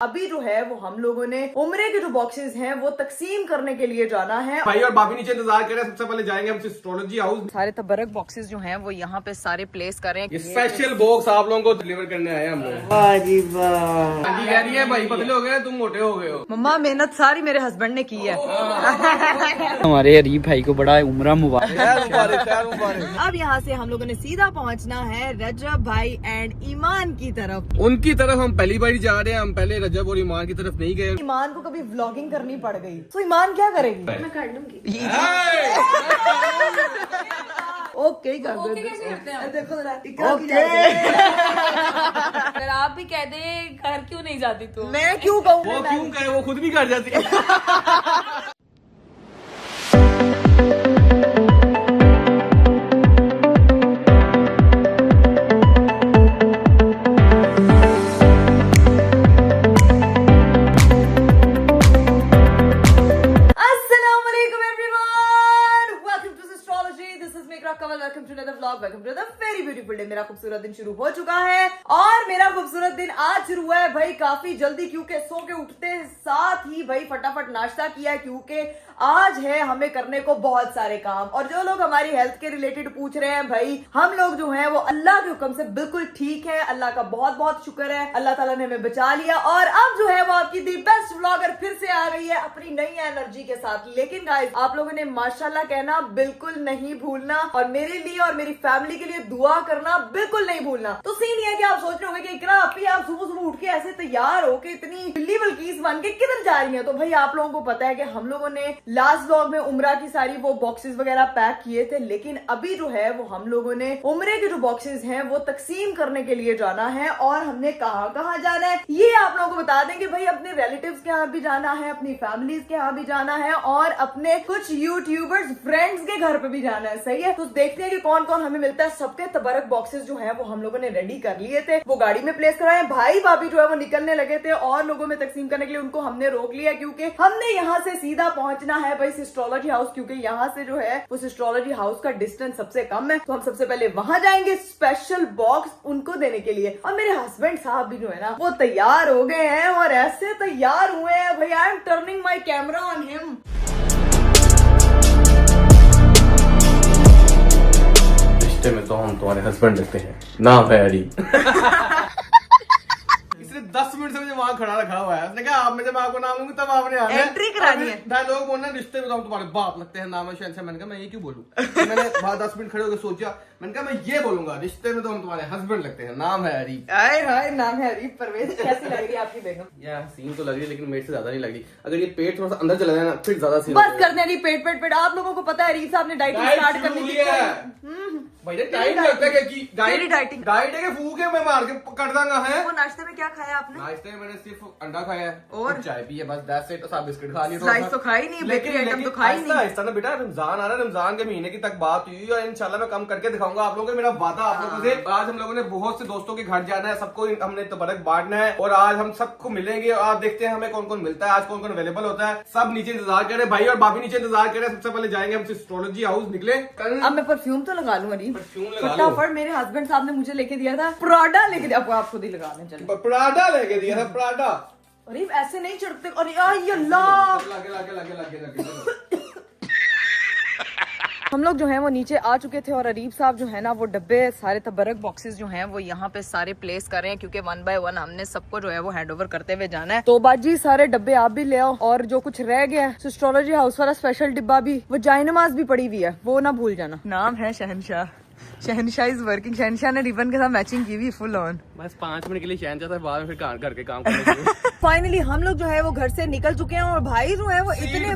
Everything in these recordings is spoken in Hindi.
अभी जो है वो हम लोगों ने उम्रे के जो बॉक्सेस हैं वो तकसीम करने के लिए जाना है। भाई और भाभी नीचे इंतजार कर रहे हैं। सबसे पहले जाएंगे हम एस्ट्रोलॉजी हाउस। सारे तबरक बॉक्सेस जो हैं वो यहाँ पे सारे प्लेस कर रहे हैं। ये स्पेशल बॉक्स आप लोगों को डिलीवर करने आए हैं हम लोग। कह रही है भाई पतले हो गए तुम मोटे हो गए हो। मम्मा मेहनत सारी मेरे हस्बैंड ने की है। हमारे अरीब भाई को बड़ा उम्रा मुबारक। अब यहाँ से हम लोगों ने सीधा पहुँचना है रजब भाई एंड ईमान की तरफ। उनकी तरफ हम पहली बार जा रहे हैं। हम पहले रजब और ईमान की तरफ नहीं गए। ईमान को कभी व्लॉगिंग करनी पड़ गई तो ईमान क्या करेगी? मैं कर लूंगी। ओके ही कर दो। कैसे करते हैं? देखो जरा, अगर आप भी कह दे घर क्यों नहीं जाती तू? मैं क्यों कहूँ? वो क्यों करे, वो खुद भी कर जाती है। मेरा खूबसूरत दिन शुरू हो चुका है और मेरा खूबसूरत दिन आज शुरू हुआ है भाई काफी जल्दी, क्योंकि सो के उठते साथ ही भाई फटाफट नाश्ता किया है, क्योंकि आज है हमें करने को बहुत सारे काम। और जो लोग हमारी हेल्थ के रिलेटेड पूछ रहे हैं, भाई हम लोग जो है वो अल्लाह के हुक्म से बिल्कुल ठीक है। अल्लाह का बहुत बहुत शुक्र है, अल्लाह ताला ने हमें बचा लिया और अब जो है वो आपकी दी बेस्ट व्लॉगर फिर से आ रही है अपनी नई एनर्जी के साथ। लेकिन गाइस आप लोगों ने माशाल्लाह कहना बिल्कुल नहीं भूलना और मेरे लिए और मेरी फैमिली के लिए दुआ करना बिल्कुल नहीं भूलना। तो सीन ये है कि आप सोच रहे होंगे कि इकरा आप सुबह सुबह उठ के ऐसे तैयार हो के इतनी बिल्ली बल्कीस बन के किधर जा रही है? तो भाई आप लोगों को पता है कि हम लोगों ने लास्ट व्लॉग में उम्रा की सारी वो बॉक्सेस वगैरह पैक किए थे, लेकिन अभी जो है वो हम लोगों ने उम्रे के जो बॉक्सेस हैं वो तकसीम करने के लिए जाना है। और हमने कहाँ जाना है ये आप लोगों को बता दें कि भाई अपने रिलेटिव्स के यहाँ भी जाना है, अपनी फैमिलीज के यहाँ भी जाना है और अपने कुछ यूट्यूबर्स फ्रेंड्स के घर पे भी जाना है। सही है, तो देखते हैं कि कौन कौन हमें मिलता है। सबके तबरक बॉक्सेस जो है वो हम लोगों ने रेडी कर लिए थे, वो गाड़ी में प्लेस कराए। भाई भाभी जो है वो निकलने लगे थे और लोगों में तकसीम करने के लिए उनको हमने रोक लिया, क्योंकि हमने यहाँ से सीधा पहुंचना है भाई एस्ट्रोलॉजी हाउस, क्योंकि यहाँ से जो है उस एस्ट्रोलॉजी हाउस का डिस्टेंस सबसे कम है। तो हम सबसे पहले वहां जाएंगे स्पेशल बॉक्स उनको देने के लिए। और मेरे हस्बैंड साहब भी जो है ना वो तैयार हो गए हैं और ऐसे तैयार हुए हैं भाई, I am turning my camera on him. रिश्ते में तो हम तुम्हारे हस्बैंड लगते हैं, नाम है अली। इसने 10 मिनट से मुझे वहाँ खड़ा रखा हुआ है। उसने कहा आप जब आपको नाम लूंगी तब आपने आना है, एंट्री करानी है। लोग बोलना रिश्ते में तो हम तुम्हारे बाप लगते हैं, नाम है शहनशाह। मैंने कहा मैं ये क्यों बोलूं? मैंने वहाँ 10 मिनट खड़े होकर सोचा, मैंने कहा मैं ये बोलूंगा रिश्ते में तो हम तुम्हारे हस्बैंड लगते हैं, नाम है अरीब। हाय नाम है अरीब परवेज। कैसी लग रही है आपकी बेगम? यार सीन तो लग रही है लेकिन मेरे से ज्यादा नहीं लग रही। अगर ये पेट थोड़ा सा अंदर चला जाए ना फिर ज्यादा सीन। बस कर देनी पेट। आप लोगों को पता है अरीब साहब ने डाइटिंग स्टार्ट करनी थी। भाई टाइम लगता है कि डाइटिंग डाइट है कि फूक है मैं मार के कर दूंगा है। वो नाश्ते में क्या खाया आपने? नाश्ते में मैंने सिर्फ अंडा खाया है और चाय पी है बस, दैट्स इट। साथ बिस्किट खा लिए, स्लाइस तो खाई नहीं, बेकरी आइटम तो खाई नहीं। ऐसा ना बेटा, रमजान आ रहा है, रमजान के महीने की तक बात हुई और इंशाल्लाह मैं कम करके दिखाऊंगा आप लोगों को। मेरा वादा आप लोगों से। आज हम लोगों ने बहुत से दोस्तों के घर जाना है, सबको हमने तबरक बांटना है और आज हम सबको मिलेंगे और आप देखते हैं हमें कौन कौन मिलता है, आज कौन कौन अवेलेबल होता है। सब नीचे इंतजार कर रहे हैं, भाई और भाभी नीचे इंतजार कर रहे हैं। सबसे पहले जाएंगे हम एस्ट्रोलॉजी हाउस। निकले अब मैं परफ्यूम तो लगा लूँ अरीब, परफ्यूम लगा लो। फटाफट। मेरे हस्बैंड साहब ने मुझे लेके दिया था प्राडा, लेके दिया। आप खुद ही लगा लें। चलो पराठा लेके दिया था, पराठा। अरीब ऐसे नहीं चढ़ते। अरे अल्लाह, लगे। हम लोग जो है वो नीचे आ चुके थे और अरीब साहब जो है ना वो डब्बे सारे तबरक बॉक्सेस जो हैं वो यहाँ पे सारे प्लेस कर रहे हैं, क्योंकि 1 बाय 1 हमने सबको जो है वो हैंड ओवर करते हुए जाना है। तो बाजी सारे डब्बे आप भी ले आओ और जो कुछ रह गया है एस्ट्रोलॉजी हाउस वाला स्पेशल डिब्बा भी, वो जायनमाज भी पड़ी हुई है, वो ना भूल जाना। नाम है शहनशाह। शहनशाह इज वर्किंग। शहनशाह ने रिबन के साथ मैचिंग की हुई फुल ऑन। बस 5 मिनट के लिए शहनशाह था, बाद में फिर घर के काम करने। फाइनली हम लोग जो है वो घर से निकल चुके हैं और भाई जो है वो इतने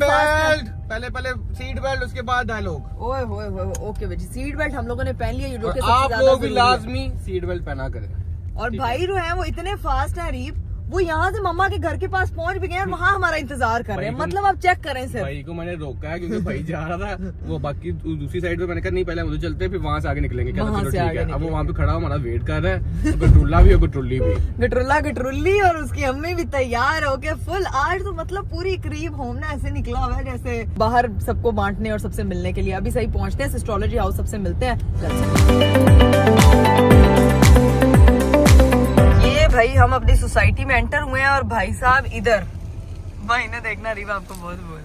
पहले सीट बेल्ट, उसके बाद डायलॉग। ओए होए ओके भाई, सीट बेल्ट हम लोगों ने पहन लिया, जो कि आप लोग भी लाजमी सीट बेल्ट पहना करें। और भाई जो है वो इतने फास्ट है अरीब, वो यहाँ से मम्मा के घर के पास पहुँच भी गए और वहाँ हमारा इंतजार कर रहे हैं। मतलब आप चेक करें सर। भाई को मैंने रोका है क्योंकि भाई जा रहा था वो बाकी दूसरी साइड पे। मैंने कहा नहीं पहले मुझे चलते फिर वहाँ से आगे निकलेंगे। वहाँ से आगे अब वो वहाँ पे खड़ा हमारा वेट कर रहा है। गटरुल्ला भी और गटरुल्ली भी, गटरुल्ली और उसकी अम्मी भी तैयार हो गए फुल। आज तो मतलब पूरी करीब होम ना ऐसे निकला हुआ है जैसे बाहर सबको बांटने और सबसे मिलने के लिए। अभी सही पहुँचते हैं एस्ट्रोलॉजी हाउस, सबसे मिलते हैं। भाई हम अपनी सोसाइटी में एंटर हुए हैं और भाई साहब इधर, भाई ने देखना रीवा आपको बहुत बोल,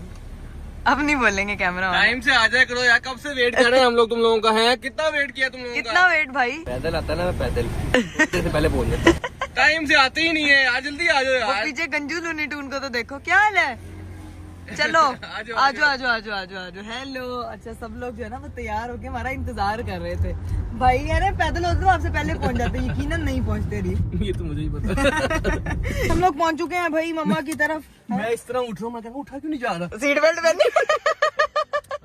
अब नहीं बोलेंगे कैमरा। टाइम से आ जाया करो यार, कब से वेट कर रहे हैं हम लोग तुम लोगों का। है कितना वेट किया तुम लोगों का? कितना वेट भाई? पैदल आता ना, मैं पैदल से पहले बोल देता। टाइम से आते ही नहीं है यार, जल्दी आ जाओ यार। पीछे गंजू लूनी टून को तो देखो, क्या हाल है? चलो आजो आजो आजो आजो आजो। हेलो। अच्छा सब लोग जो है ना वो तैयार होके हमारा इंतजार कर रहे थे। भाई यार पैदल होते तो आपसे पहले पहुंच जाते, यकीनन नहीं पहुंचते रही। ये तो मुझे ही पता। हम लोग पहुंच चुके हैं भाई मम्मा की तरफ। मैं इस तरह उठ रहा हूँ, मैं कहूँ उठा क्यों नहीं जा रहा? सीट बेल्ट पहनी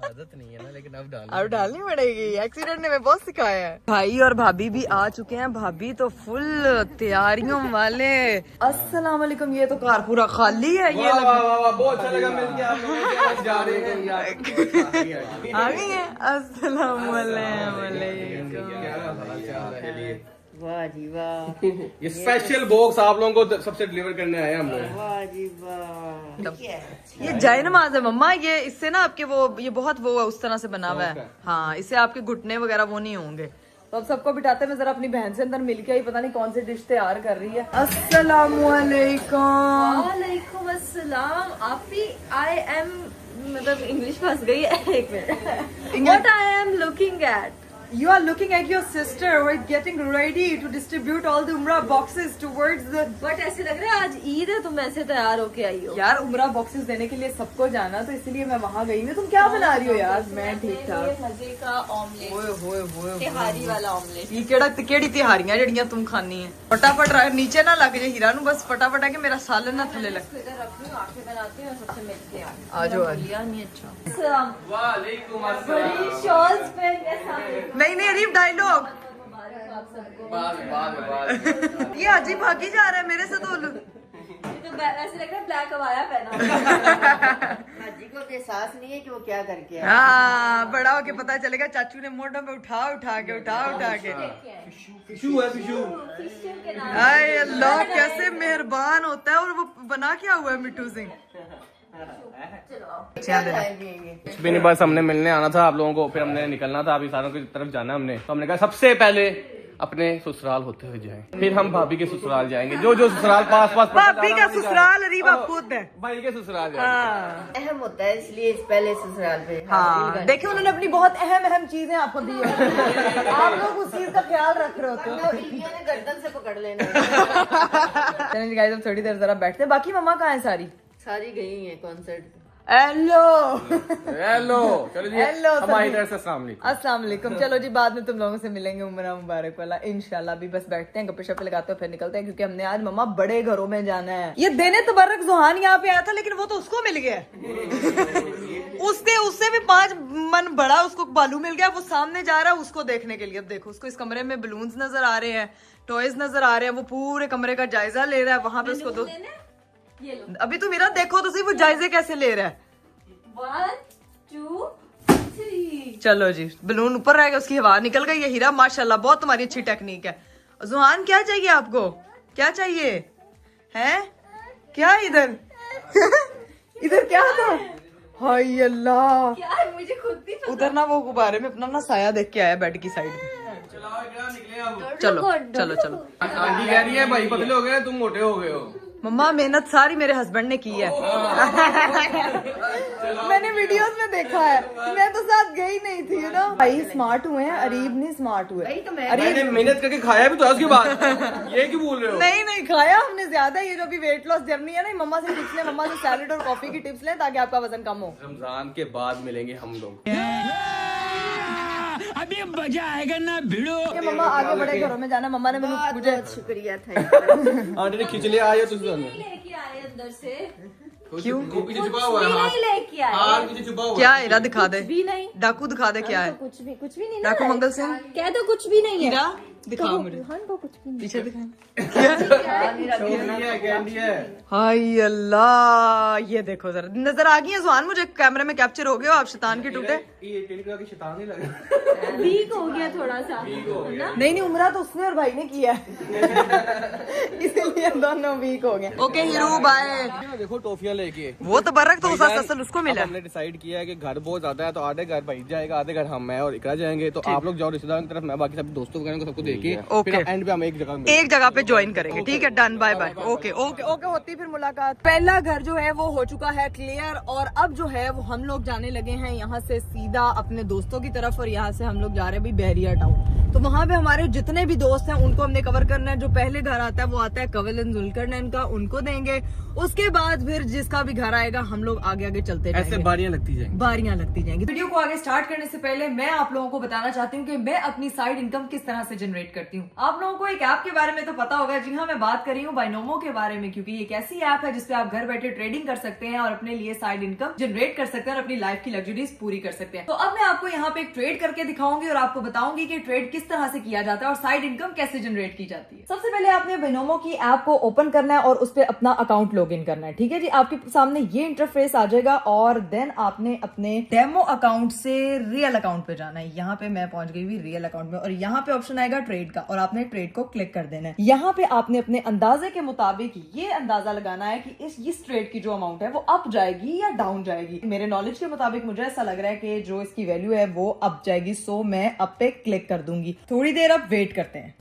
आदत नहीं है ना, लेकिन अब डालनी पड़ेगी, एक्सीडेंट ने मैं बहुत सिखाया है। भाई और भाभी भी आ चुके हैं, भाभी तो फुल तैयारियों वाले। अस्सलाम वालेकुम। ये तो कार पूरा खाली है। ये बहुत अच्छा लगा मिलके आप लोगों से। आज जा रहे हैं यार, आ गई है। अस्सलाम वालेकुम। वाह जी वाह। ये स्पेशल बॉक्स आप लोगों को सबसे डिलीवर करने आए हैं हम लोग। वाह जी वाह। ये जय नमाज है मम्मा, ये इससे ना आपके वो ये बहुत वो उस तरह से बना हुआ है। हाँ, इससे आपके घुटने वगैरह वो नहीं होंगे। तो अब सबको बिठाते हैं, मैं जरा अपनी बहन से अंदर मिल के आई, पता नहीं कौन सी डिश तैयार कर रही है। अस्सलाम वालेकुम। वालेकुम अस्सलाम। आपी आई एम मतलब इंग्लिश फंस गई है, एक minute. What I am looking at? You are looking at your sister who is getting ready to distribute all the umrah boxes towards the। But ऐसे लग रहा है आज ईद है, तुम ऐसे तैयार होके आई हो। यार उमरा बॉक्सेस देने के लिए सबको जाना, तो इसलिए मैं वहाँ गई हूँ। तुम क्या बना रही हो यार? मैं ठीक ठाक। मजे का ऑमलेट, ओए होए होए तिहारी वाला ऑमलेट। ये केड़ी तिहारियां जड़ियां तुम खानी है? फटाफट नीचे ना लग जाए हीरा नू, बस फटाफट आके मेरा सालन ना थले लग। इधर रख लूं, आंखें बनाती हूँ, सबसे मिलते हैं। आजो आज। लिया नहीं अच्छा। वालेकुम बड़ी शॉर्ट्स पहन के सामने। नहीं अरीब डायलॉग। मुबारक आप सबको। बाद ये अजीब भागी जा रहा है मेरे से तो। ये तो ऐसे लग रहा है ब्लैक अबाया पहना। हाजी को तो एहसास नहीं है कि वो क्या करके आया। हाँ, बड़ा होके पता चलेगा। चाचू ने मोढ़ों पे उठा के। फिशू है, फिशू। के नाम आए अल्लाह, कैसे मेहरबान होता है। और वो बना क्या हुआ है मिट्टू सिंह? कुछ भी नहीं, बस हमने मिलने आना था आप लोगों को, फिर हमने निकलना था, अभी सारों की तरफ जाना हमने। तो हमने कहा सबसे पहले अपने ससुराल होते हुए जाएं, फिर हम भाभी के ससुराल जाएंगे। जो ससुराल पास भाभी का ससुराल अरीबा खुद है। भाई के ससुराल जाएंगे। हाँ अहम होता है, इसलिए पहले ससुराल पे हाँ, देखिए उन्होंने अपनी बहुत अहम चीजें आपको दी है। आप लोग उस चीज का ख्याल रख रहे होते हो। ने गर्दन से पकड़ लेना। चलिए गाइस, अब थोड़ी देर जरा बैठते हैं। बाकी मम्मा कहाँ है सारी? सारी गई है कॉन्सर्ट। हेलो चलो जी, हेलो हमारी तरफ से अस्सलाम वालेकुम। अस्सलाम वालेकुम। चलो जी, बाद में तुम लोगों से मिलेंगे। उम्र मुबारक वाला इंशाल्लाह। अभी बस बैठते हैं, गप्पे शप्पे लगाते हैं, फिर निकलते हैं, क्योंकि हमने आज मम्मा बड़े घरों में जाना है। ये देने तबर्रक जुहान यहाँ पे आया था, लेकिन वो तो उसको मिल गया। उससे भी 5 मन बड़ा उसको बालू मिल गया। वो सामने जा रहा है उसको देखने के लिए। अब देखो, उसको इस कमरे में बलून्स नजर आ रहे हैं, टॉयज नजर आ रहे हैं। वो पूरे कमरे का जायजा ले रहा है। वहां पे उसको ये लो। अभी तो मेरा देखो तो सही, वो जायजे कैसे ले रहा है। 1 2 3। चलो जी, बलून ऊपर रहेगा, उसकी हवा निकल गई है। हीरा माशाल्लाह, बहुत तुम्हारी अच्छी टेक्निक है। जुहान क्या चाहिए आपको? क्या चाहिए हैं? क्या इधर? इधर क्या था? हाय अल्लाह, क्या मुझे खुद भी उधर ना वो गुब्बारे में अपना ना साया देख के आया बेड की साइड में। चलो चलो चलो। आंटी कह रही है भाई पतले हो गए, तुम मोटे हो गए हो। मम्मा मेहनत सारी मेरे हस्बैंड ने की है। मैंने वीडियोस में देखा है, मैं तो साथ गई नहीं थी ना। भाई स्मार्ट हुए हैं, अरीब नहीं स्मार्ट हुए। मैंने मेहनत करके खाया भी तो है उसके बाद। ये क्यों बोल रहे हो? नहीं खाया हमने ज्यादा। ये जो भी वेट लॉस जर्नी है ना, मम्मा से टिप्स लें, मम्मा से सैलेड और कॉफी की टिप्स लें, ताकि आपका वजन कम हो। रमजान के बाद मिलेंगे हम लोग। अभी मजा आएगा ना भिड़ो। मम्मा आगे बड़े घरों में जाना। मम्मा ने मुझे शुक्रिया था। आंटी ने खींच लिया, आया तुझे लेके आए अंदर से। क्यों? पीछे छुपा हुआ है हाथ। लेके आए हाथ पीछे छुपा हुआ है। क्या है? दिखा दे। भी नहीं। डाकू दिखा दे क्या है। कुछ भी नहीं। डाकू मंगल सिंह कह दो कुछ भी नहीं है। हीरा दिखाओ मुझे। कुछ भी पीछे दिखा। कैंडी है। हाय अल्लाह, ये देखो जरा नजर आ गई है जुहान, मुझे कैमरे में कैप्चर हो गया। आप शैतान के टूटे। ये टिनका की शैतान नहीं लगा। वीक हो गया थोड़ा सा। नहीं उमरा तो उसने और भाई ने किया इसीलिए दोनों वीक हो गए। Okay Hiru bye. देखो टॉफियां लेके। वो तो बर्रक तो असल उसको मिला। हमने डिसाइड किया है कि घर बहुत ज्यादा है, तो आधे घर भाई जाएगा, आधे घर हम मैं और इकरा जाएंगे। तो आप लोग जाओ रिश्तेदारों की तरफ, मैं बाकी सब दोस्तों वगैरह को सबको लेके ओके। फिर एंड पे हम एक जगह मिलेंगे। एक जगह पे ज्वाइन करेंगे, ठीक है, done, bye bye, okay okay okay, होती फिर मुलाकात। पहला घर जो है वो हो चुका है क्लियर, और अब जो है वो हम लोग जाने लगे हैं यहाँ से सीधा अपने दोस्तों की तरफ, और यहाँ से हम लोग जा रहे हैं भी बहरिया टाउन। तो वहाँ पे हमारे जितने भी दोस्त हैं उनको हमने कवर करना है। जो पहले घर आता है वो आता है कवलन जुल्करनैन का, उनको देंगे। उसके बाद फिर जिसका भी घर आएगा हम लोग आगे आगे चलते ऐसे जाएंगे, बारियां लगती जाएंगी। बारियां लगती जाएंगी। वीडियो को आगे स्टार्ट करने से पहले मैं आप लोगों को बताना चाहती हूँ कि मैं अपनी साइड इनकम किस तरह से जनरेट करती हूँ। आप लोगों को एक ऐप के बारे में तो पता होगा, जी हाँ, मैं बात कर रही हूँ बाइनोमो के बारे में, क्योंकि ये एक ऐसी ऐप है जिसपे आप घर बैठे ट्रेडिंग कर सकते हैं और अपने लिए साइड इनकम जनरेट कर सकते हैं और अपनी लाइफ की लग्जरीज पूरी कर सकते हैं। तो अब मैं आपको यहाँ पे एक ट्रेड करके दिखाऊंगी और आपको बताऊंगी कि ट्रेड किस तरह से किया जाता है और साइड इनकम कैसे जनरेट की जाती है। सबसे पहले आपने बाइनोमो की ऐप को ओपन करना है और उस पर अपना अकाउंट लॉग इन करना है, ठीक है जी। आपके सामने ये इंटरफेस आ जाएगा और देन आपने अपने डेमो अकाउंट से रियल अकाउंट पे जाना है। यहाँ पे मैं पहुंच गई हुई रियल अकाउंट में, और यहाँ पे ऑप्शन आएगा ट्रेड का, और आपने ट्रेड को क्लिक कर देना है। यहाँ पे आपने अपने अंदाजे के मुताबिक ये अंदाजा लगाना है कि इस ट्रेड की जो अमाउंट है वो अप जाएगी या डाउन जाएगी। मेरे नॉलेज के मुताबिक मुझे ऐसा लग रहा है कि जो इसकी वैल्यू है वो अप जाएगी, सो मैं अप पे क्लिक कर दूंगी। थोड़ी देर अब वेट करते हैं।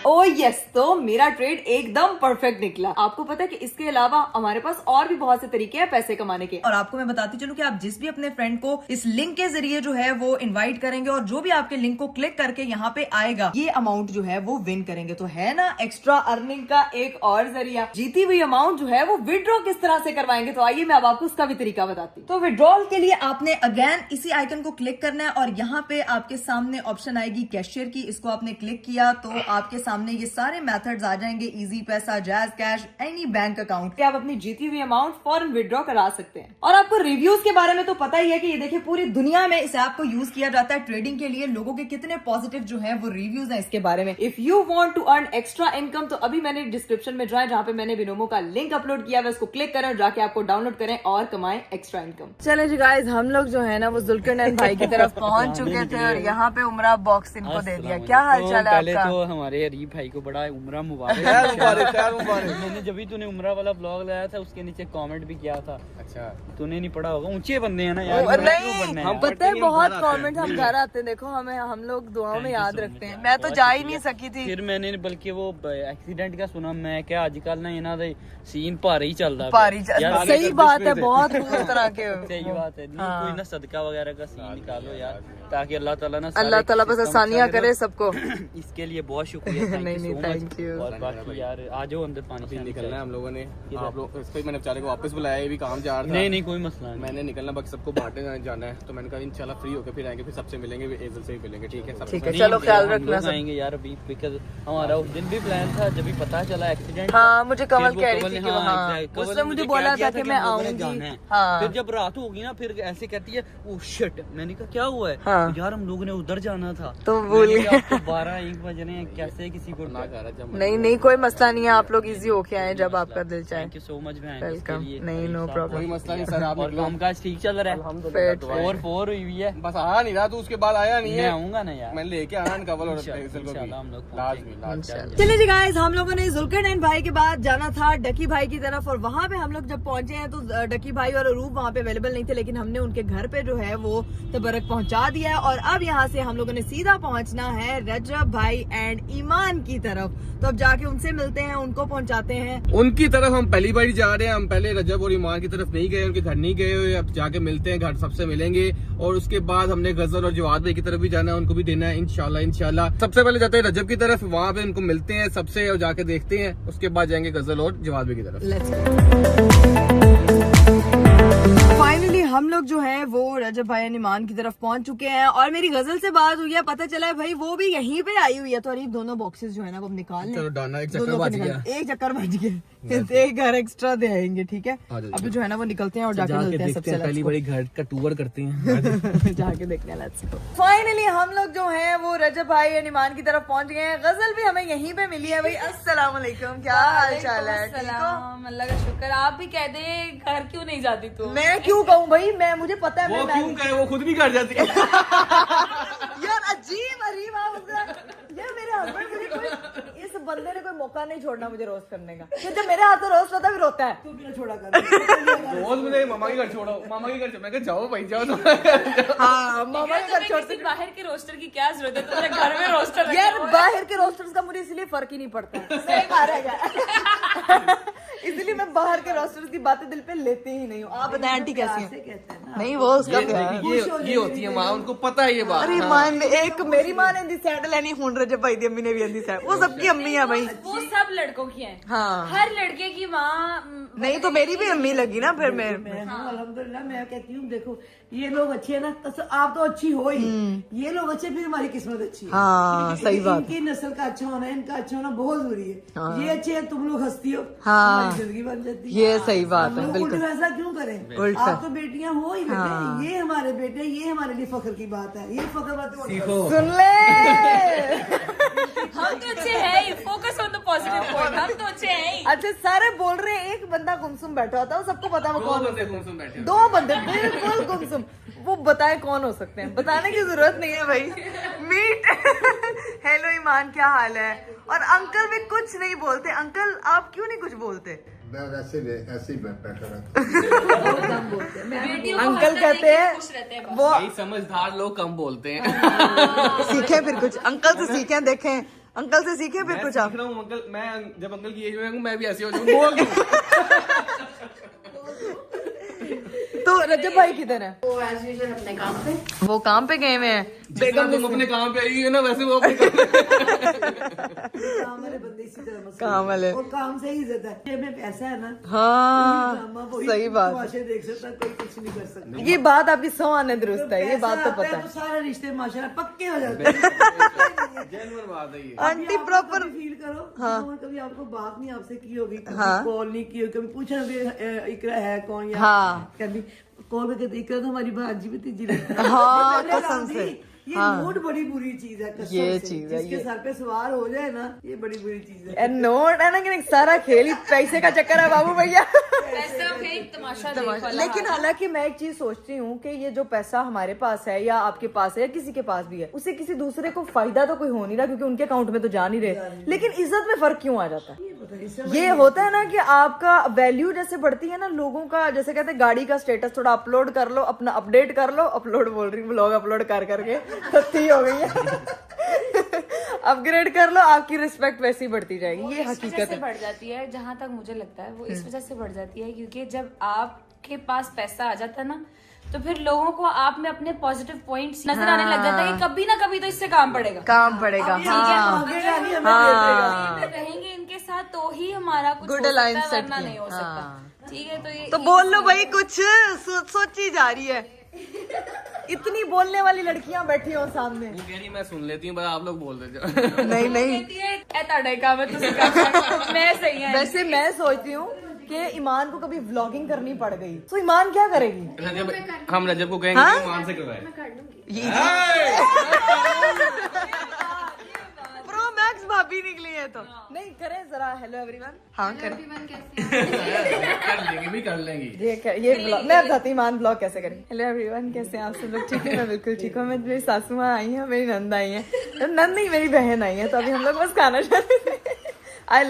ओह यस, तो मेरा ट्रेड एकदम परफेक्ट निकला। आपको पता है कि इसके अलावा हमारे पास और भी बहुत से तरीके हैं पैसे कमाने के, और आपको मैं बताती चलूं कि आप जिस भी अपने फ्रेंड को इस लिंक के जरिए जो है वो इनवाइट करेंगे और जो भी आपके लिंक को क्लिक करके यहाँ पे आएगा, ये अमाउंट जो है वो विन करेंगे। तो है ना एक्स्ट्रा अर्निंग का एक और जरिया। जीती हुई अमाउंट जो है वो विड्रॉ किस तरह से करवाएंगे, तो आइए मैं अब आपको उसका भी तरीका बताती हूँ। तो विड्रॉल के लिए आपने अगेन इसी आइकन को क्लिक करना है और यहाँ पे आपके सामने ऑप्शन आएगी कैशियर की। इसको आपने क्लिक किया तो आपके सामने ये सारे मेथड्स आ जाएंगे, इजी पैसा, jazz cash, any bank account के आप अपनी जीती हुई अमाउंट फौरन विड्रॉ करा सकते हैं। और आपको रिव्यूज के बारे में तो पता ही है कि ये देखिए पूरी दुनिया में इस ऐप को यूज किया जाता है ट्रेडिंग के लिए। लोगों के कितने पॉजिटिव जो है वो रिव्यूज हैं इसके बारे में। If you want to earn extra income तो अभी मैंने डिस्क्रिप्शन में जाए, जहाँ पे मैंने बाइनोमो का लिंक अपलोड किया है, उसको क्लिक करें और जाके आपको डाउनलोड करें और कमाएं एक्स्ट्रा इनकम। चले जी गाइस, हम लोग जो है ना वो जुल्करनैन भाई की तरफ पहुंच चुके थे और यहाँ पे उमरा बॉक्स इनको दे दिया। क्या हाल चाल है पहले आपका? तो हमारे अरीब भाई को बड़ा उम्रा मुबारक। मैंने जब भी तूने उम्रा वाला ब्लॉग लगाया था उसके नीचे कमेंट भी किया था। अच्छा, तूने नहीं पढ़ा होगा, ऊंचे बंदे हैं ना यार। नहीं, हम पता है बहुत कमेंट हम घर आते हैं, देखो हमें हम लोग दुआओं में याद रखते हैं। मैं तो जा ही नहीं सकी थी। फिर मैंने बल्कि वो एक्सीडेंट का सुना, मैं क्या आजकल ना इन्हों दे सीन भारी चल रहा भारी सही बात है, बहुत उस तरह के सही बात है। कोई ना सदका वगैरह का सीन निकालो यार, ताकि अल्लाह ताला ना अल्लाह ताला बस आसानियां करे सबको। इसके लिए बहुत शुक्रिया। नहीं थैंक यू। और बाकी यार आ जाओ अंदर, पानी से निकलना है हम लोगों ने। आप लोग इसको मैंने बेचारे को वापस बुलाया, ये भी काम जा रहा था। नहीं कोई मसला नहीं, मैंने निकलना, बाकी सबको बांटने जाना है। तो मैंने कहा इंशाल्लाह फ्री होकर फिर आएंगे, फिर सबसे मिलेंगे, एजल से भी मिलेंगे, ठीक है? ठीक है, चलो ख्याल रखना सब। आएंगे यार अभी, बिकॉज हमारा उस दिन भी प्लान था, जब भी पता चला एक्सीडेंट। हाँ, मुझे कमल कह रही थी कि उसने मुझे बोला था कि मैं आऊंगी। हाँ। फिर जब रात होगी ना, फिर ऐसे कहती है ओह शिट, मैंने कहा क्या हुआ है? हाँ। यार हम लोगों ने उधर जाना था तो बोल 12-1 बज रहे हैं, कैसे किसी को ना कर रहा। नहीं कोई मसला नहीं है, आप लोग इजी होके आए जब आपका दिल चाहे। Thank you so much. Welcome. नहीं नो प्रॉब्लम, कोई मसला नहीं सर। आप और काम काज ठीक चल रहा है? और 4 हुई हुई है, बस आ नहीं रहा, तो उसके बाद आया नहीं मैं है। आऊंगा ना यार, मैं लेके आना कवल और इंशाल्लाह हम लोग लाजमी। चलिए जी गाइस, हम लोगों ने जुल्करनैन भाई के बाद जाना था डकी भाई की तरफ, और वहाँ पे हम लोग जब पहुंचे हैं तो डकी भाई और अरूप वहाँ पे अवेलेबल नहीं थे, लेकिन हमने उनके घर पे जो है वो तबरक पहुंचा दिया है। और अब यहाँ से हम लोगों ने सीधा पहुंचना है रजब भाई एंड ईमान की तरफ। तो अब जाके उनसे मिलते हैं, उनको पहुंचाते हैं। उनकी तरफ हम पहली बार जा रहे हैं। हम पहले रजब और ईमान की तरफ नहीं गए, उनके घर नहीं गए हुए। अब जाके मिलते हैं, घर सबसे मिलेंगे, और उसके बाद हमने गजल और जवाद भाई की तरफ भी जाना है, उनको भी देना है इंशाल्लाह। सबसे पहले जाते हैं रजब की तरफ, वहाँ पे उनको मिलते हैं सबसे और जाके देखते हैं। उसके बाद जाएंगे गजल और जवाद भाई की तरफ। फाइनली हम लोग जो है वो रजब भाई ईमान की तरफ पहुंच चुके हैं और मेरी गजल से बात हुई है, पता चला है भाई वो भी यहीं पे आई हुई है। तो अरीब दोनों बॉक्सेस जो है ना वो निकाल लें। चलो डाना, एक दोनों चक्कर बच को गया। एक चक्कर बच गया, एक घर एक्स्ट्रा दे आएंगे, ठीक है? अभी जो है ना वो निकलते हैं और जाके मिलते हैं सबसे पहली बड़ी घर का टूर करते हैं। जाके देखते हैं, लेट्स गो। फाइनली हम लोग जो हैं वो रजब भाई और ईमान की तरफ पहुंच गए हैं। गजल भी हमें यहीं पे मिली है। भाई अस्सलाम वालेकुम, क्या हाल चाल है? ठीक हो? अल्लाह का शुक्र। आप भी कह दे घर क्यों नहीं जाती तू? मैं क्यों कहूँ भाई, मैं मुझे पता है वो क्यों कहे, वो खुद भी कर जाती है। यार अजीब अरीब आप यार मेरे हस्बैंड मुझे कोई, इस बंदे ने कोई मौका नहीं छोड़ना मुझे रोस्ट करने का। फिर जब मेरे हाथ से रोस्ट होता है फिर रोता है, तू क्यों छोड़ा कर। रोज मुझे मामा के घर छोड़ो, मामा के घर मैं कहा जाओ भाई जाओ तुम। हाँ मामा के घर छोड़ किसी बाहर के रोस्टर की क्या जरूरत है, तुमने घर में रोस्टर यार। बाहर के रोस्टर्स का मुझे इसलिए फर्क ही नहीं पड़ता है, सही बात है। इसलिए मैं बाहर के रोस्टर्स की बातें दिल पे लेती ही नहीं हूँ। आप बताएं आंटी कैसी है? नहीं वो उसका ये होती है माँ, उनको पता है ये बात। अरे मां ने एक मेरी मां ने इंदी सैंडल लेनी हुन रजब भाई दी अम्मी ने भी इंदी सैंडल, वो सबकी अम्मी है भाई। वो सब लड़कों की है। हाँ हर लड़के की माँ नहीं तो मेरी भी अम्मी लगी ना फिर मैं अल्हम्दुलिल्लाह मैं कहती हूँ देखो ये लोग अच्छे हैं ना, तो आप तो अच्छी हो ही, ये लोग अच्छे फिर हमारी किस्मत अच्छी है। हाँ सही बात। इनकी नस्ल का अच्छा होना, इनका अच्छा होना बहुत जरूरी है। ये अच्छे हैं, तुम लोग हंसती हो, हाँ। हमारी जिंदगी बन जाती है। ये सही बात हम है लोग बिल्कुल। उल्टा ऐसा क्यों करें? उल्टा। आप तो बेटियां हो ही बेटे, ये हमारे बेटे, ये हमारे लिए फख्र की बात है। ये फख्र बात सुन ले हम तो अच्छे हैं ही, focus on the positive point, हम तो अच्छे हैं ही। अच्छा सारे बोल रहे हैं, एक बंदा गुमसुम बैठा होता है, वो सबको पता है वो कौन हो सकता है। गुमसुम बैठे हैं। दो बंदे बिल्कुल गुमसुम, वो बताए कौन हो सकते हैं, बताने की जरूरत नहीं है भाई। मीट हेलो ईमान क्या हाल है? और अंकल भी कुछ नहीं बोलते। अंकल आप क्यों नहीं कुछ बोलते? मैं वैसे ऐसे ही बैठा रहता हूँ। बेटियों को अंकल हंसना कहते देख के हैं खुश रहते हैं। वो भाई समझदार लोग कम बोलते हैं। सीखे फिर कुछ, अंकल से सीखे, देखें अंकल से सीखे फिर कुछ आप। सीख रहा हूँ अंकल, मैं जब अंकल की एज में हूँ मैं भी ऐसे हो जाऊँ, बोल दूँ। तो रजब भाई किधर है? वो एज यूजुअल अपने काम पे। वो काम पे गए हुए हैं। बेगम तुम अपने काम पे आई है ना, वैसे वो अपने काम पे। काम वाले बंदे इसी तरह मसले काम वाले। और काम से ही इज्जत है। जेब में पैसा है ना, हाँ सही बात। तमाशे देख सकता, कोई कुछ नहीं कर सकता। ये बात आपकी 100 आने दुरुस्त है, ये बात तो पैसा पता आता है। तो सारे रिश्ते माशाल्लाह पक्के हो जाते हैं। जेन्युइन बात है ये। आंटी प्रॉपर फील करो। हाँ। कभी आपको बात नहीं आपसे की होगी, कभी हाँ। कॉल नहीं की होगी, कभी पूछा भी इकरा है कौन, या हाँ। कभी कॉल में कहते इकरा तो हमारी भाजी भतीजी लगती है। हाँ, मैंने कसम कहा, से। ये हाँ। नोट बड़ी बुरी चीज है, कसम ये से। चीज है, जिसके ये। सर पे सवार हो जाए ना, ये बड़ी बुरी चीज है। नोट है ना कि सारा खेल ही पैसे का चक्कर है बाबू भैया। पैसा फेंक तमाशा देख वाला लेकिन हालांकि मैं एक चीज सोचती हूँ कि ये जो पैसा हमारे पास है या आपके पास है या किसी के पास भी है, उससे किसी दूसरे को फायदा तो कोई हो नहीं रहा, क्योंकि उनके अकाउंट में तो जा नहीं रहे, लेकिन इज्जत में फर्क क्यों आ जाता है? ये होता है ना कि आपका वैल्यू जैसे बढ़ती है ना, लोगों का जैसे कहते हैं गाड़ी का स्टेटस थोड़ा अपलोड कर लो, अपना अपडेट कर लो, अपलोड बोल रही ब्लॉग अपलोड कर करके सत्ती हो गई है। अपग्रेड कर लो, आपकी रिस्पेक्ट वैसी बढ़ती जाएगी। ये हकीकत है। बढ़ जाती है, जहां तक मुझे लगता है वो इस वजह से बढ़ जाती है क्योंकि जब आपके पास पैसा आ जाता है ना, तो फिर लोगों को आप में अपने पॉजिटिव पॉइंट्स नजर आने लग जाता है कि कभी ना कभी तो इससे काम पड़ेगा, काम पड़ेगा। हाँ रहेंगे इनके साथ तो ही हमारा कुछ Good हो सकता है, alliance set वरना किया। नहीं हो सकता। ठीक है, तो ये तो बोल लो भाई कुछ, सोची जा रही है। इतनी बोलने वाली लड़कियां बैठी हो सामने। वो कह रही मैं सुन लेती हूँ, बस आप लोग बोल देते। नहीं नहीं, कहती है ए ताड़े का मैं तुझे कर मैं सही है। वैसे मैं सोचती हूँ कि ईमान को कभी व्लॉगिंग करनी पड़ गई तो ईमान क्या करेगी? रजब, हम रजब को कहेंगे हाँ? कि मान से करवाए। प्रो मैक्स भाभी निकली है तो नहीं करें जरा। Hello everyone. हाँ करें। कर लेंगे भी, कर लेंगे। ये ब्लॉग मैं बताती हूँ ईमान ब्लॉग कैसे करें। हेलो एवरीवन, कैसे हैं आप सब लोग? ठीक है, मैं बिल्कुल ठीक हूँ। मेरी सासू माँ आई है, मेरी नंद आई है, नंद नहीं मेरी बहन आई है, तो अभी हम लोग बस खाना चाहते थे। I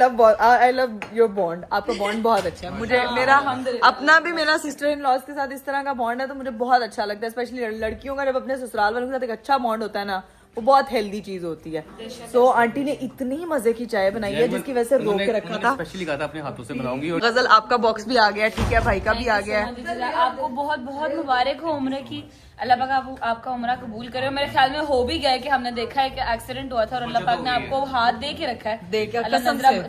love your bond. आपका बॉन्ड बहुत अच्छा है। मुझे मेरा अपना भी, मेरा सिस्टर इन लॉज के साथ इस तरह का बॉन्ड है तो मुझे बहुत अच्छा लगता है। स्पेशली लड़कियों का जब अपने ससुराल वालों के साथ एक अच्छा बॉन्ड होता है ना, वो बहुत हेल्दी चीज होती है। सो आंटी ने इतनी मजे की चाय बनाई है जिसकी वजह से रोक के रखा था। स्पेशली कहा था अपने हाथों से बनाऊंगी। और गजल आपका बॉक्स भी आ गया, ठीक है, भाई का भी आ गया है। आपको बहुत बहुत मुबारक हो उम्र की। अल्लाह पाक आपका उम्र कबूल करे। मेरे ख्याल में हो भी गया है कि हमने देखा है कि एक्सीडेंट हुआ था और अल्लाह पाक ने आपको हाथ दे के रखा है।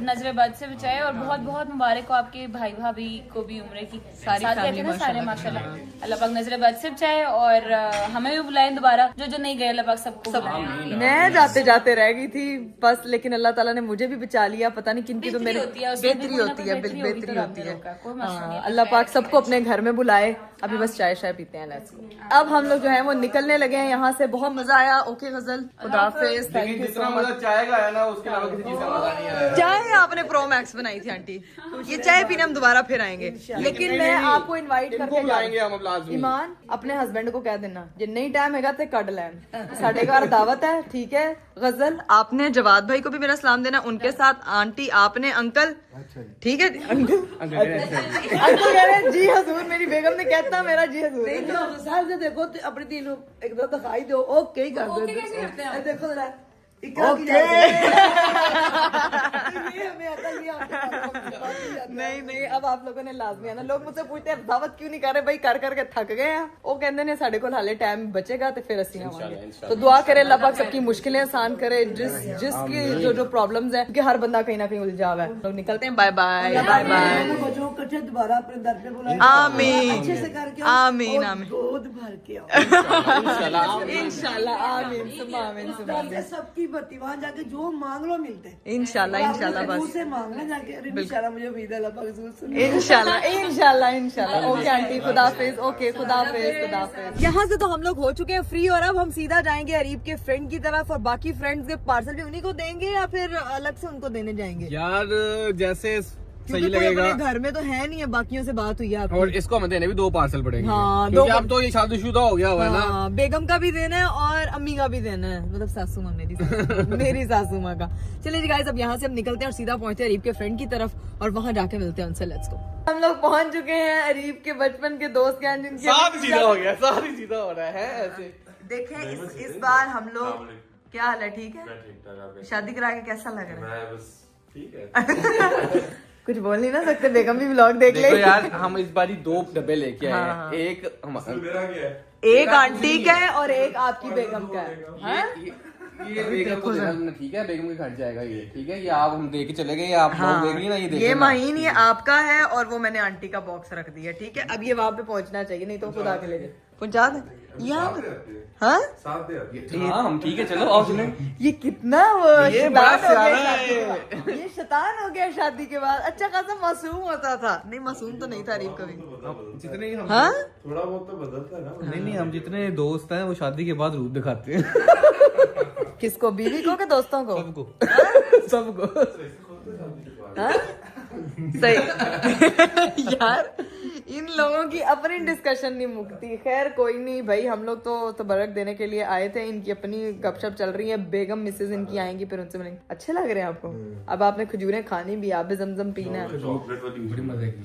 नजरे बद से बचाए और बहुत बहुत मुबारक हो आपके भाई भाभी को भी उम्र की। सारे माशाल्लाह। अल्लाह पाक नजरे बद से बचाए और हमें भी बुलाएं दोबारा। जो नहीं गए अल्लाह पाक सबको बुलाएं। मैं जाते जाते रह गई थी बस, लेकिन अल्लाह ताला ने मुझे भी बचा लिया। पता नहीं किनकी तो मेरी बेहतरी होती है, बेहतरी होती है। अल्लाह पाक सबको अपने घर में बुलाए। अभी बस चाय शाय पीते हैं। Let's go. अब हम लोग जो है वो निकलने लगे हैं यहाँ से। बहुत मजा आया। ओके गजल, खुदा हाफिज, थैंक यू जितना सो मजा मच। चाय का है ना, उसके अलावा किसी चीज का मजा नहीं आया। चाय आपने प्रो मैक्स बनाई थी आंटी, ये चाय पीने हम दोबारा फिर आएंगे। लेकिन मैं आपको इनवाइट करके बुलाएंगे हम अब लाजमी। ईमान अपने हस्बैंड को कह देना जे नहीं टाइम हैगा ते कड लैन साडे घर दावत दावत है, ठीक है। गजल आपने जवाद भाई को भी मेरा सलाम देना, उनके साथ आंटी आपने, अंकल ठीक है अंकल अंकल कह रहे जी हजूर, मेरी बेगम ने कहता मेरा जी हजूर। नहीं तो साल से देखो तो अपने दिल एक दो दिखाई दो, ओके ही कर दो। देखो जरा ओके नहीं नहीं, अब आप लोगों ने लाजमी आना। लोग मुझसे पूछते हैं दावत क्यों नहीं कर रहे भाई, कर करके थक गए हैं। वो कहते हैं साढ़े को हाले टाइम बचेगा तो फिर असी आवांगे। तो दुआ करे अल्लाह पाक सबकी मुश्किलें आसान करे, जिसकी जो प्रॉब्लम्स है, क्योंकि हर बंदा कहीं ना कहीं उलझा हुआ है। लोग निकलते हैं, बाय बाय बाय बाय। बच्चों को अच्छे दोबारा अपने दर पे बुलाएं, आमीन अच्छे से करके आमीन आमीन गोद भर के आओ इंशाल्लाह आमीन सुमा आमीन सुमा ताकि सबकी भर्ती वहाँ जाके जो मांग लो मिलते हैं। इंशाल्लाह इंशाल्लाह बस से मांगना जाके, और इंशाल्लाह मुझे उम्मीद है अल्लाह पाक जरूर सुने। इंशाल्लाह इंशाल्लाह इंशाल्लाह। ओके आंटी, खुदाफिज। ओके खुदाफिज खुदाफिज। यहाँ से तो हम लोग हो चुके हैं फ्री, और अब हम सीधा जाएंगे अरीब के फ्रेंड की तरफ, और बाकी फ्रेंड्स के पार्सल भी उन्हीं को देंगे या फिर अलग से उनको देने जाएंगे? यार जैसे क्योंकि सही कोई लगेगा। अपने घर में तो है नहीं है, बाकियों से बात हुई है आपकी। और इसको हमें देने भी 2 पार्सल पड़ेंगे। हाँ, क्योंकि दो- अब तो ये शादीशुदा हो गया हुआ है ना। हाँ, बेगम का भी देना है और अम्मी का भी देना है, मतलब सासू माँ मेरी सासू माँ का। चलिए जी गाइस, अब यहाँ से हम निकलते हैं और सीधा पहुंचते हैं अरीब के फ्रेंड की तरफ, और वहाँ जाके मिलते हैं उनसे। Let's go. हम लोग पहुंच चुके हैं अरीब के बचपन के दोस्त के यहाँ, जिनके साथ ही सीधा हो गया, साथ ही सीधा हो रहा है ऐसे। देखें इस बार हम लोग, क्या हाल है? ठीक है, शादी करा के कैसा लग रहा है? कुछ बोल नहीं ना सकते, बेगम भी व्लॉग देख ले। देखो यार, हम इस बारी 2 डब्बे लेके आए हाँ। हैं। एक एक आंटी का है और एक आपकी बेगम का है। हाँ? ये बेगम को देना हमने, ठीक है, बेगम के घर जाएगा ये, ठीक है। ये आप हम दे के चले गए, आप हाँ, लोग देख लिए ना, ये देख ये लेना। माहीन ये आपका है, और वो मैंने आंटी का बॉक्स रख दिया, ठीक है। अब ये वहाँ पे पहुँचना चाहिए, नहीं तो खुद आके ले जाए। पहुँचा दे यहाँ? हाँ हाँ हम ठीक है, चलो आओ सुने। ये कितना वो ये बड़ा शैतान हो गया सियाना शादी के बाद। ये शैतान हो गया शादी के बाद। अच्छा खासा मासूम होता था। नहीं मासूम तो नहीं था अरीब कभी। जितने हम हाँ थोड़ा बहुत तो बदलता है ना। नहीं, हम जितने दोस्त हैं वो शादी के बाद रूप दिखाते हैं। किसको, बीवी को कि दोस्तों को? सबको हाँ? सही यार, इन लोगों की अपनी डिस्कशन नहीं मुकती। खैर कोई नहीं भाई, हम लोग तो तबरक देने के लिए आए थे। इनकी अपनी गपशप चल रही है, बेगम मिसेज इनकी आएंगी, फिर उनसे मिलेंगे। अच्छे लग रहे हैं आपको? अब आपने खजूरें खानी भी, आप भी जमजम पीना है।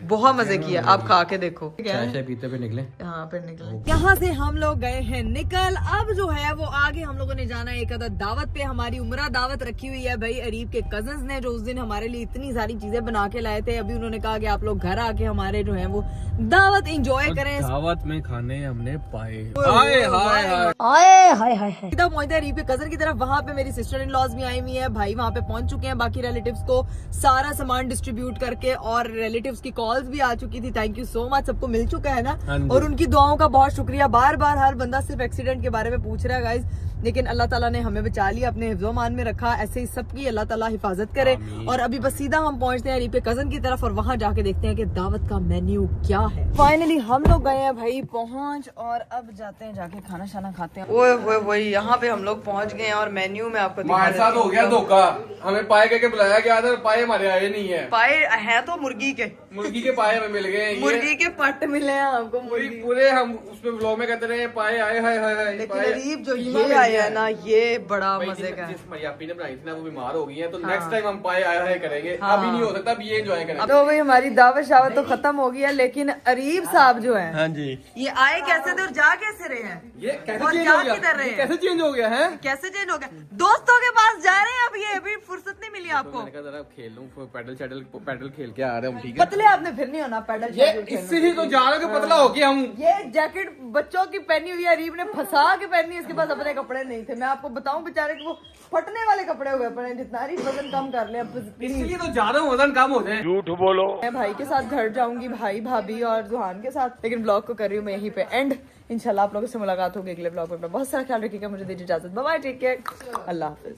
बहुत मजे किया, आप खा के देखो। चाय पीते पे निकले। हाँ फिर निकले। यहाँ से हम लोग गए हैं निकल। अब जो है वो आगे हम लोगों ने जाना है एक अदद दावत पे। हमारी उम्रा दावत रखी हुई है भाई अरीब के कजन्स ने, जो उस दिन हमारे लिए इतनी सारी चीजें बना के लाए थे। अभी उन्होंने कहा कि आप लोग घर आके हमारे जो है वो दावत एंजॉय करें। दावत में खाने हमने पाए। सीधा पहुंचते हैं अरीब के कजन की तरफ। वहाँ पे मेरी सिस्टर इन लॉज भी आई हुई है, भाई वहाँ पे पहुंच चुके हैं। बाकी रिलेटिव्स को सारा सामान डिस्ट्रीब्यूट करके, और रिलेटिव्स की कॉल्स भी आ चुकी थी। थैंक यू सो मच, सबको मिल चुका है ना, और उनकी दुआओं का बहुत शुक्रिया। बार बार हर बंदा सिर्फ एक्सीडेंट के बारे में पूछ रहा है गाइज, लेकिन अल्लाह ताला ने हमें बचा लिया, अपने हिफ्ज़ो-मान में रखा। ऐसे ही सबकी अल्लाह ताला हिफाजत करे। और अभी बस सीधा हम पहुंचते हैं अरीब के कजन की तरफ, और वहां जाके देखते हैं कि दावत का मेन्यू क्या है। फाइनली हम लोग गए हैं भाई पहुंच, और अब जाते हैं जाके खाना शाना खाते हैं। ओए वही यहाँ पे हम लोग पहुंच गए हैं, और मेन्यू में आपको हमारे साथ हो गया धोखा। हमें पाए करके बुलाया गया था, पाए हमारे आए नहीं है। पाए है तो मुर्गी के, मुर्गी के पाए हमें मिल गए। मुर्गी के पट मिले हैं हमको। पूरे हम उसमें ब्लॉग में कहते रहे पाए आए हाय। लेकिन अरीब जो ये आया है ना, ये बड़ा मजे का है। जिस मरियापी ने बनाई थी ना, वो बीमार हो गई है, तो नेक्स्ट टाइम हम पाए आया है करेंगे। अभी नहीं हो सकता, अब ये एंजॉय करेंगे। तो भाई हमारी दावत शावत तो खत्म हो गई है, लेकिन अरीब साहब जो है, हाँ जी, ये आए कैसे थे और जा कैसे रहे हैं? ये कैसे और चेंज जा हो गया? किधर रहे ये हैं? कैसे चेंज हो गया है? कैसे चेंज हो गया? दोस्तों के पास जा रहे हैं अब, ये अभी फुर्सत नहीं मिली आपको। मैंने कहा जरा खेल लूं, पैडल खेल के आ रहे हम, ठीक है। पतले आपने फिर नहीं होना पैडल। ये इससे ही तो जा रहे हो कि पतला हो गया हम। ये जैकेट बच्चों की पहनी हुई है, अरीब ने फंसा के पहनी है। इसके पास अपने कपड़े नहीं थे। मैं आपको बताऊं बेचारे कि वो फटने वाले कपड़े हो गए पड़े। जितना अरीब वजन कम कर ले अब, इसलिए तो जा रहा हूँ, वजन कम हो जाए। झूठ बोलो। मैं भाई के साथ घर जाऊंगी, भाई भाभी और जुहान के साथ, लेकिन ब्लॉग को कर रही हूँ मैं यहीं पे एंड। इंशाल्लाह आप लोगों से मुलाकात होगी अगले ब्लॉग में। बहुत सारा ख्याल रखिएगा, मुझे दीजिए इजाजत। बाय बाय, टेक केयर, अल्लाह हाफिज।